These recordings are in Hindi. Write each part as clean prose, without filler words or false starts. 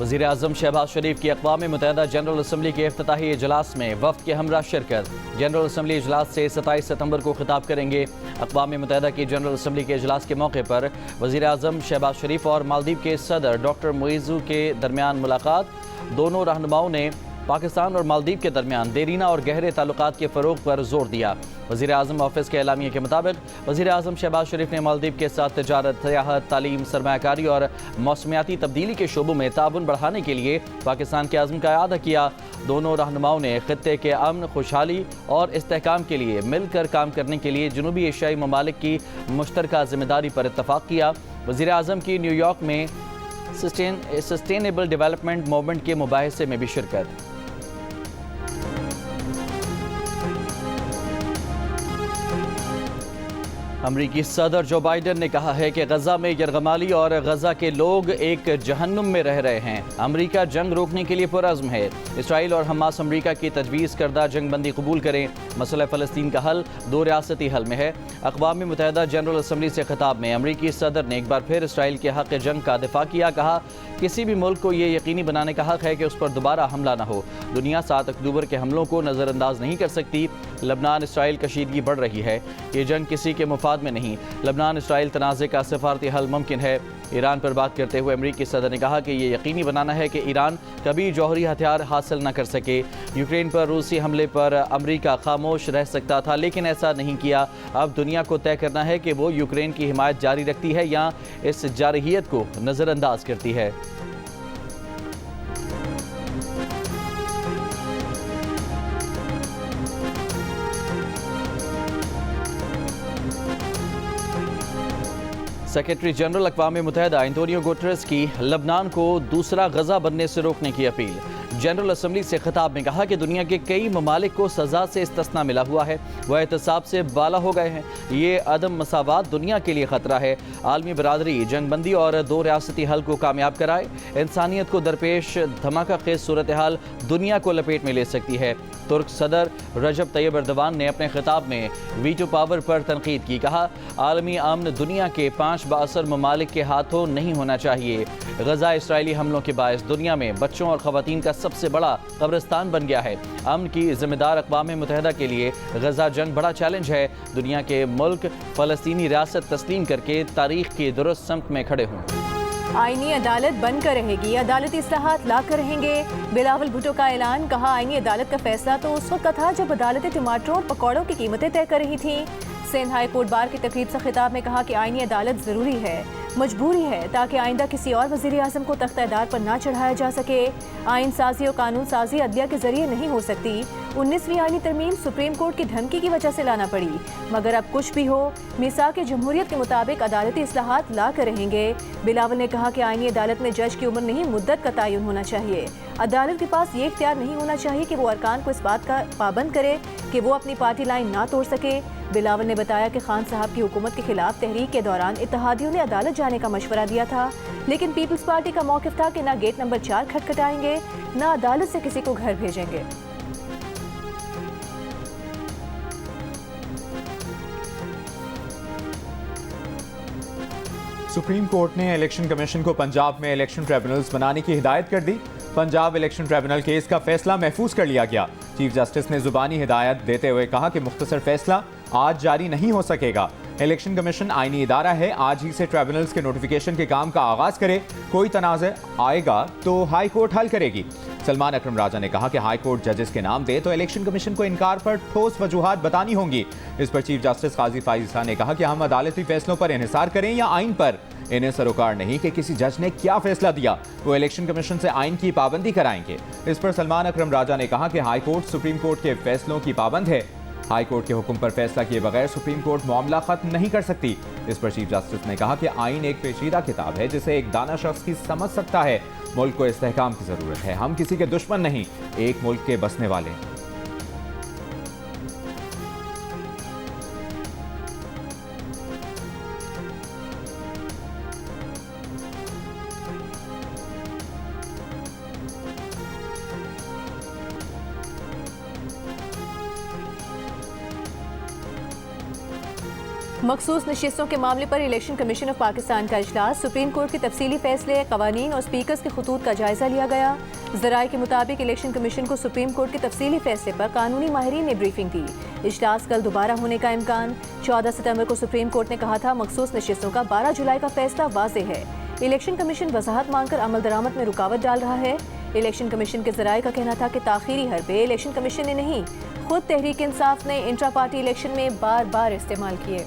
वज़ीर आज़म शहबाज शरीफ की अक़वाम मुत्तहिदा जनरल असम्बली के इफ्तिताही इजलास में वफ़द के हमरा शिरकत। जनरल असम्बली इजलास से 27 सितम्बर को खिताब करेंगे। अक़वाम मुत्तहिदा की जनरल असम्बली के इजलास के मौके पर वज़ीर आज़म शहबाज शरीफ और मालदीव के सदर डॉक्टर मुइज़्ज़ू के दरमियान मुलाकात। दोनों रहनुमाओं ने पाकिस्तान और मालदीव के दरमियान देरीना और गहरे ताल्लुकात के फ़रोग़ पर जोर दिया। वज़ीर आज़म ऑफिस के एलामिया के मुताबिक वज़ीर आज़म शहबाज शरीफ ने मालदीव के साथ तजारत, सियाहत, तालीम, सरमायाकारी और मौसमियाती तब्दीली के शोबों में ताउन बढ़ाने के लिए पाकिस्तान के आज़म का इआदा किया। दोनों रहनुमाओं ने ख़ित्ते के अमन, खुशहाली और इस्तेहकाम के लिए मिलकर काम करने के लिए जनूबी एशियाई ममालिक की मुश्तरका ज़िम्मेदारी पर इत्तफ़ाक़ किया। वज़ीर आज़म की न्यूयॉर्क में सस्टेनेबल डेवलपमेंट मूवमेंट के मुबाहिसे में भी शिरकत। अमरीकी सदर जो बाइडन ने कहा है कि गजा में यरगमाली और गजा के लोग एक जहन्नुम में रह रहे हैं। अमरीका जंग रोकने के लिए पुरअज़्म है। इसराइल और हमास अमरीका की तजवीज़ करदा जंग बंदी कबूल करें। मसला फ़लस्तीन का हल दो रियासती हल में है। अक़वाम मुत्तहिदा जनरल असम्बली से खिताब में अमरीकी सदर ने एक बार फिर इसराइल के हक़ जंग का दिफा किया। कहा, किसी भी मुल्क को ये यकीनी बनाने का हक़ है कि उस पर दोबारा हमला न हो। दुनिया 7 अक्टूबर के हमलों को नज़रअंदाज नहीं कर सकती। लबनान इसराइल कशीदगी बढ़ रही है। ये जंग किसी के मुफाद में नहीं। लबनान इसराइल तनाज़े का सफारती हल मुमकिन है। ईरान पर बात करते हुए अमरीकी सदर ने कहा कि ये यकीनी बनाना है कि ईरान कभी जौहरी हथियार हासिल न कर सके। यूक्रेन पर रूसी हमले पर अमरीका खामोश रह सकता था, लेकिन ऐसा नहीं किया। अब दुनिया को तय करना है कि वो यूक्रेन की हिमायत जारी रखती है या इस जारहियत को नज़रअंदाज करती है। सेक्रेटरी जनरल अक़वाम मुत्तहिदा एंटोनियो गुटेरेस की लबनान को दूसरा गजा बनने से रोकने की अपील। जनरल असम्बली से खिताब में कहा कि दुनिया के कई ममालिक को सज़ा से इस्तिस्ना मिला हुआ है, वह एहतसाब से बाला हो गए हैं। ये अदम मसावात दुनिया के लिए ख़तरा है। आलमी बरादरी जंगबंदी और दो रियासती हल को कामयाब कराए। इंसानियत को दरपेश धमाका खेज सूरत हाल दुनिया को लपेट में ले सकती है। तुर्क सदर रजब तैयब एर्दोगान ने अपने खिताब में वीटो पावर पर तनकीद की। कहा, आलमी अमन दुनिया के 5 बाअसर ममालिक के हाथों नहीं होना चाहिए। गजा इसराइली हमलों के बायस दुनिया में बच्चों और ख़वातीन का सबसे बड़ा कब्रिस्तान बन गया है। अमन की जिम्मेदार अक़वाम मुत्तहिदा के लिए गजा जंग बड़ा चैलेंज है। दुनिया के मुल्क फ़लस्तीनी रियासत तस्लीम करके तारीख़ की दुरुस्त समत में खड़े हों। आईनी अदालत बनकर रहेगी, अदालती इस्लाहात लाकर रहेंगे। बिलावल भुट्टो का ऐलान। कहा, आईनी अदालत का फैसला तो उस वक्त का था जब अदालतें टमाटरों और पकौड़ों की कीमतें तय कर रही थी। सिंध हाई कोर्ट बार की तकरीब से खिताब में कहा कि आईनी अदालत ज़रूरी है, मजबूरी है, ताकि आइंदा किसी और वज़ीर आज़म को तख्त-ए-दार पर ना चढ़ाया जा सके। आइन साजी और कानून साजी अदलिया के जरिए नहीं हो सकती। 19वीं आईनी तरमीम सुप्रीम कोर्ट की धमकी की वजह से लाना पड़ी, मगर अब कुछ भी हो, मीसाक जमहूरियत के मुताबिक अदालती इस्लाहात ला कर रहेंगे। बिलावल ने कहा कि आईनी अदालत में जज की उम्र नहीं, मुद्दत का तयन होना चाहिए। अदालत के पास ये इख्तियार नहीं होना चाहिए कि वो अरकान को इस बात का पाबंद करे कि वो अपनी पार्टी लाइन ना तोड़ सके। बिलावल ने बताया कि खान साहब की हुकूमत के खिलाफ तहरीक के दौरान इत्तेहादियों ने अदालत जाने का मशवरा दिया था, लेकिन पीपल्स पार्टी का मौक़िफ़ था कि ना गेट नंबर 4 खटखटाएंगे, ना अदालत से किसी को घर भेजेंगे। सुप्रीम कोर्ट ने इलेक्शन कमीशन को पंजाब में इलेक्शन ट्रिब्यूनल्स बनाने की हिदायत कर दी। पंजाब इलेक्शन ट्रिब्यूनल केस का फैसला महफूज कर लिया गया। चीफ जस्टिस ने जुबानी हिदायत देते हुए कहा कि मुख्तसर फैसला आज जारी नहीं हो सकेगा। इलेक्शन कमीशन आईनी इदारा है, आज ही से ट्रिब्यूनल्स के नोटिफिकेशन के काम का आगाज करे। कोई तनाज़ आएगा तो हाई कोर्ट हल करेगी। सलमान अकरम राजा ने कहा कि हाई कोर्ट जजेस के नाम दे तो इलेक्शन कमीशन को इनकार पर ठोस वजूहात बतानी होंगी। इस पर चीफ जस्टिस काजी फाइज़ा ने कहा कि हम अदालती फैसलों पर इन्हिसार करें या आइन पर, इन्हें सरोकार नहीं कि किसी जज ने क्या फैसला दिया, वो इलेक्शन कमीशन से आइन की पाबंदी कराएंगे। इस पर सलमान अकरम राजा ने कहा कि हाई कोर्ट सुप्रीम कोर्ट के फैसलों की पाबंद है। हाई कोर्ट के हुक्म पर फैसला किए बगैर सुप्रीम कोर्ट मामला खत्म नहीं कर सकती। इस पर चीफ जस्टिस ने कहा कि आइन एक पेचीदा किताब है जिसे एक दाना शख्स की समझ सकता है। मुल्क को इस्तेहकाम की जरूरत है, हम किसी के दुश्मन नहीं, एक मुल्क के बसने वाले। मखसूस नशिस्तों के मामले पर इलेक्शन कमीशन ऑफ पाकिस्तान का इजलास। सुप्रीम कोर्ट के तफसीली फैसले, कवानीन और स्पीकर्स के खतूत का जायजा लिया गया। ज़राए के मुताबिक इलेक्शन कमीशन को सुप्रीम कोर्ट के तफसीली फैसले पर कानूनी माहिरीन ने ब्रीफिंग दी। इजलास कल दोबारा होने का इम्कान। 14 सितंबर को सुप्रीम कोर्ट ने कहा था मखसूस नशिस्तों का 12 जुलाई का फैसला वाज़ेह है। इलेक्शन कमीशन वजाहत मांगकर अमल दरामद में रुकावट डाल रहा है। इलेक्शन कमीशन के ज़राए का कहना था कि ताख़ीरी हरबे इलेक्शन कमीशन ने नहीं, खुद तहरीक इंसाफ ने इंट्रा पार्टी इलेक्शन में बार बार इस्तेमाल किए।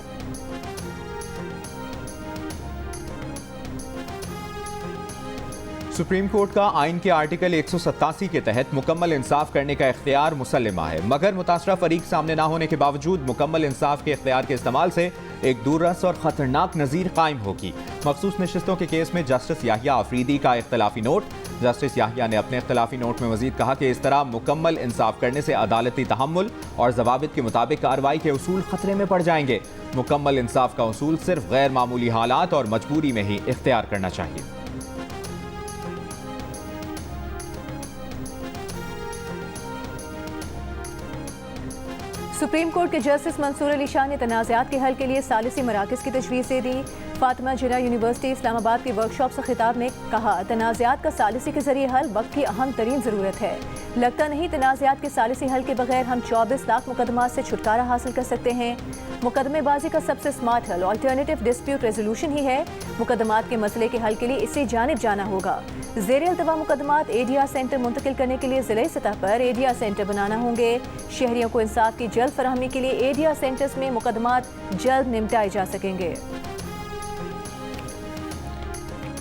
सुप्रीम कोर्ट का आइन के आर्टिकल 187 के तहत मुकम्मल इंसाफ करने का इख्तियार मुसल्लमा है, मगर मुतासरा फरीक सामने न होने के बावजूद मुकम्मल इंसाफ के इख्तियार के इस्तेमाल से एक दूररस और ख़तरनाक नज़ीर कायम होगी। मखसूस नशिस्तों के केस में जस्टिस याहिया अफरीदी का इख्तलाफी नोट। जस्टिस याहिया ने अपने इख्तलाफी नोट में मजीद कहा कि इस तरह मुकम्मल इंसाफ करने से अदालती तहम्मुल और ज़वाबित के मुताबिक कार्रवाई के उसूल खतरे में पड़ जाएंगे। मुकम्मल इंसाफ का उसूल सिर्फ गैर मामूली हालात और मजबूरी में ही इख्तियार करना चाहिए। सुप्रीम कोर्ट के जस्टिस मंसूर अली शाह ने तनाज़ात के हल के लिए सालिसी मराकज़ की तजवीज़ दे दी। फातिमा जिन्ना यूनिवर्सिटी इस्लामाबाद की वर्कशॉप से खिताब में कहा, तनाज़ात का सालिसी के जरिए हल वक्त की अहम तरीन ज़रूरत है। लगता नहीं तनाज़ात के सालिसी हल के बगैर हम 24 लाख मुकदमात से छुटकारा हासिल कर सकते हैं। मुकदमेबाजी का सबसे स्मार्ट हल अल्टरनेटिव डिस्प्यूट रेजोल्यूशन ही है। मुकदमात के मसले के हल के लिए इसी जानिब जाना होगा। ज़ेरे अल्तवा मुकदमात एडीआर सेंटर मुंतकिल करने के लिए ज़िले सतह पर एडीआर सेंटर बनाना होंगे। शहरियों को इंसाफ की जल्द फराहमी के लिए एडीआर सेंटर्स में मुकदमात जल्द निपटाए जा सकेंगे।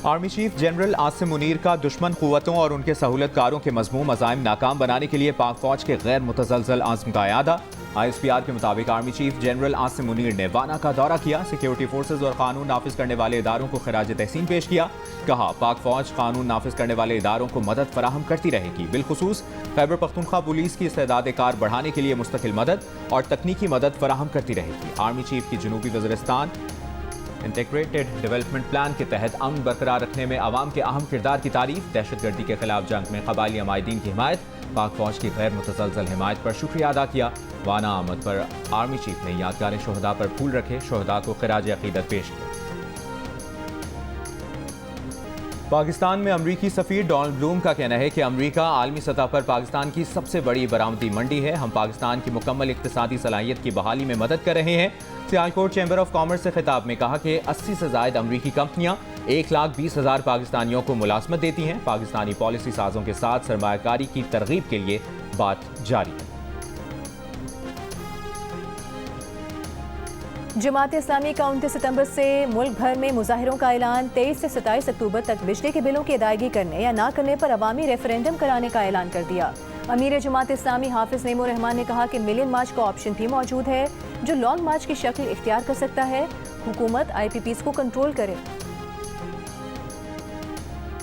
Army chief general Asim Munir का दुश्मन कुव्वतों और उनके सहूलतकारों के मज़मूम अज़ाइम नाकाम बनाने के लिए पाक फौज के गैर मुतज़लज़ल आज़्म का इयादा। ISPR के मुताबिक army chief general Asim Munir ने वाना का दौरा किया, सिक्योरिटी फोर्सेज और कानून नाफिज करने वाले इदारों को खिराज तहसीन पेश किया। कहा, पाक फौज कानून नाफिज करने वाले इदारों को मदद फराहम करती रहेगी, बिलखुसूस खैबर पख्तूनख्वा पुलिस की इस्तेदाद कार बढ़ाने के लिए मुस्तकिल मदद और तकनीकी मदद फराहम करती रहेगी। आर्मी चीफ की जनूबी वज़ीरिस्तान इंटीग्रेटेड डेवलपमेंट प्लान के तहत अमन बरकरार रखने में आवाम के अहम किरदार की तारीफ। दहशतगर्दी के खिलाफ जंग में कबायली अमायदीन की हिमायत, पाक फौज की गैर मुतसलसल हिमायत पर शुक्रिया अदा किया। वाना आमद पर आर्मी चीफ ने यादगार शोहदा पर फूल रखे, शोहदा को खिराज अकीदत पेश किया। पाकिस्तान में अमरीकी सफ़ीर डोनाल्ड ब्लूम का कहना है कि अमरीका आलमी सतह पर पाकिस्तान की सबसे बड़ी बरामदी मंडी है। हम पाकिस्तान की मुकम्मल इक़्तिसादी सलाहियत की बहाली में मदद कर रहे हैं। सियालकोट चैम्बर ऑफ कॉमर्स से खिताब में कहा कि 80 से ज़ायद अमरीकी कंपनियां 1,20,000 पाकिस्तानियों को मुलाजमत देती हैं। पाकिस्तानी पॉलिसी साजों के साथ सरमायाकारी की तरगीब के लिए बात जारी है। जमात इस्लामी का 29 सितंबर से मुल्क भर में मुजाहिरों का ऐलान। 23 से 27 अक्टूबर तक बिजली के बिलों की अदायगी करने या ना करने पर अवामी रेफरेंडम कराने का ऐलान कर दिया। अमीर जमात इस्लामी हाफिज नेमो रहमान ने कहा कि मिलियन मार्च का ऑप्शन भी मौजूद है, जो लॉन्ग मार्च की शक्ल इख्तियार कर सकता है। हुकूमत IPPs को कंट्रोल करे।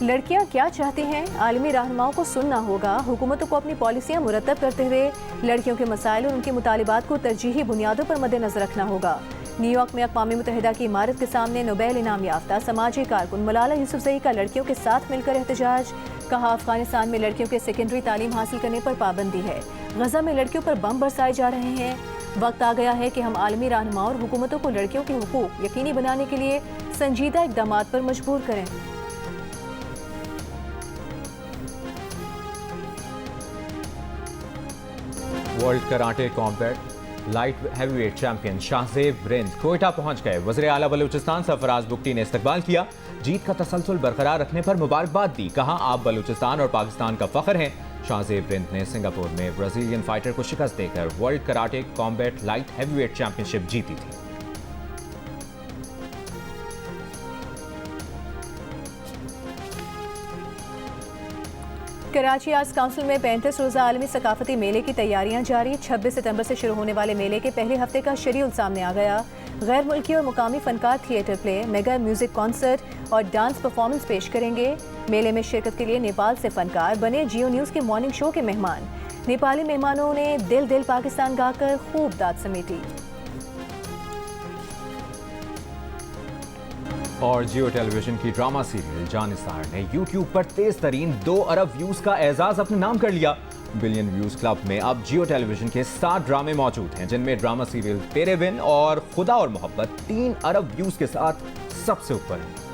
लड़कियां क्या चाहती हैं, आलमी रहनुमाओं को सुनना होगा। हुकूमतों को अपनी पॉलिसियां मुरतब करते हुए लड़कियों के मसाइल और उनके मुतालिबात को तरजीही बुनियादों पर मद्देनजर रखना होगा। न्यूयॉर्क में अक़वाम मुत्तहिदा की इमारत के सामने नोबेल इनाम याफ्ता समाजी कारकुन मलाला यूसुफजई का लड़कियों के साथ मिलकर एहतजाज। कहा, अफगानिस्तान में लड़कियों के सेकेंडरी तालीम हासिल करने पर पाबंदी है। गजा में लड़कियों पर बम बरसाए जा रहे हैं। वक्त आ गया है कि हम आलमी रहनुमाओं और हुकूमतों को लड़कियों के हुकूक यकीनी बनाने के लिए संजीदा इक़दामात पर मजबूर करें। World karate combat light heavyweight champion Shahzeb Rind Quetta पहुंच गए। वज़ीर आला बलूचिस्तान सरफराज बुगटी ने इस्तकबाल किया। जीत का तसलसल बरकरार रखने पर मुबारकबाद दी। कहा, आप बलूचिस्तान और पाकिस्तान का फख्र हैं। शाहजेब रिंद ने सिंगापुर में ब्राजीलियन फाइटर को शिकस्त देकर world karate combat light heavyweight championship जीती थी। कराची आर्ट्स काउंसिल में 35 रोज़ा आलमी सकाफती मेले की तैयारियां जारी। 26 सितंबर से शुरू होने वाले मेले के पहले हफ्ते का शेड्यूल सामने आ गया। गैर मुल्की और मुकामी फनकार theatre play, mega music concert और डांस परफॉर्मेंस पेश करेंगे। मेले में शिरकत के लिए नेपाल से फनकार बने जियो न्यूज़ के मॉर्निंग शो के मेहमान। नेपाली मेहमानों ने दिल दिल पाकिस्तान गाकर खूब दाद समेटी। और जियो टेलीविजन की ड्रामा सीरियल जानिसार ने YouTube पर तेज तरीन 2 अरब व्यूज का एजाज अपने नाम कर लिया। बिलियन व्यूज क्लब में अब जियो टेलीविजन के 7 ड्रामे मौजूद हैं, जिनमें ड्रामा सीरियल तेरे बिन और खुदा और मोहब्बत 3 अरब व्यूज के साथ सबसे ऊपर है।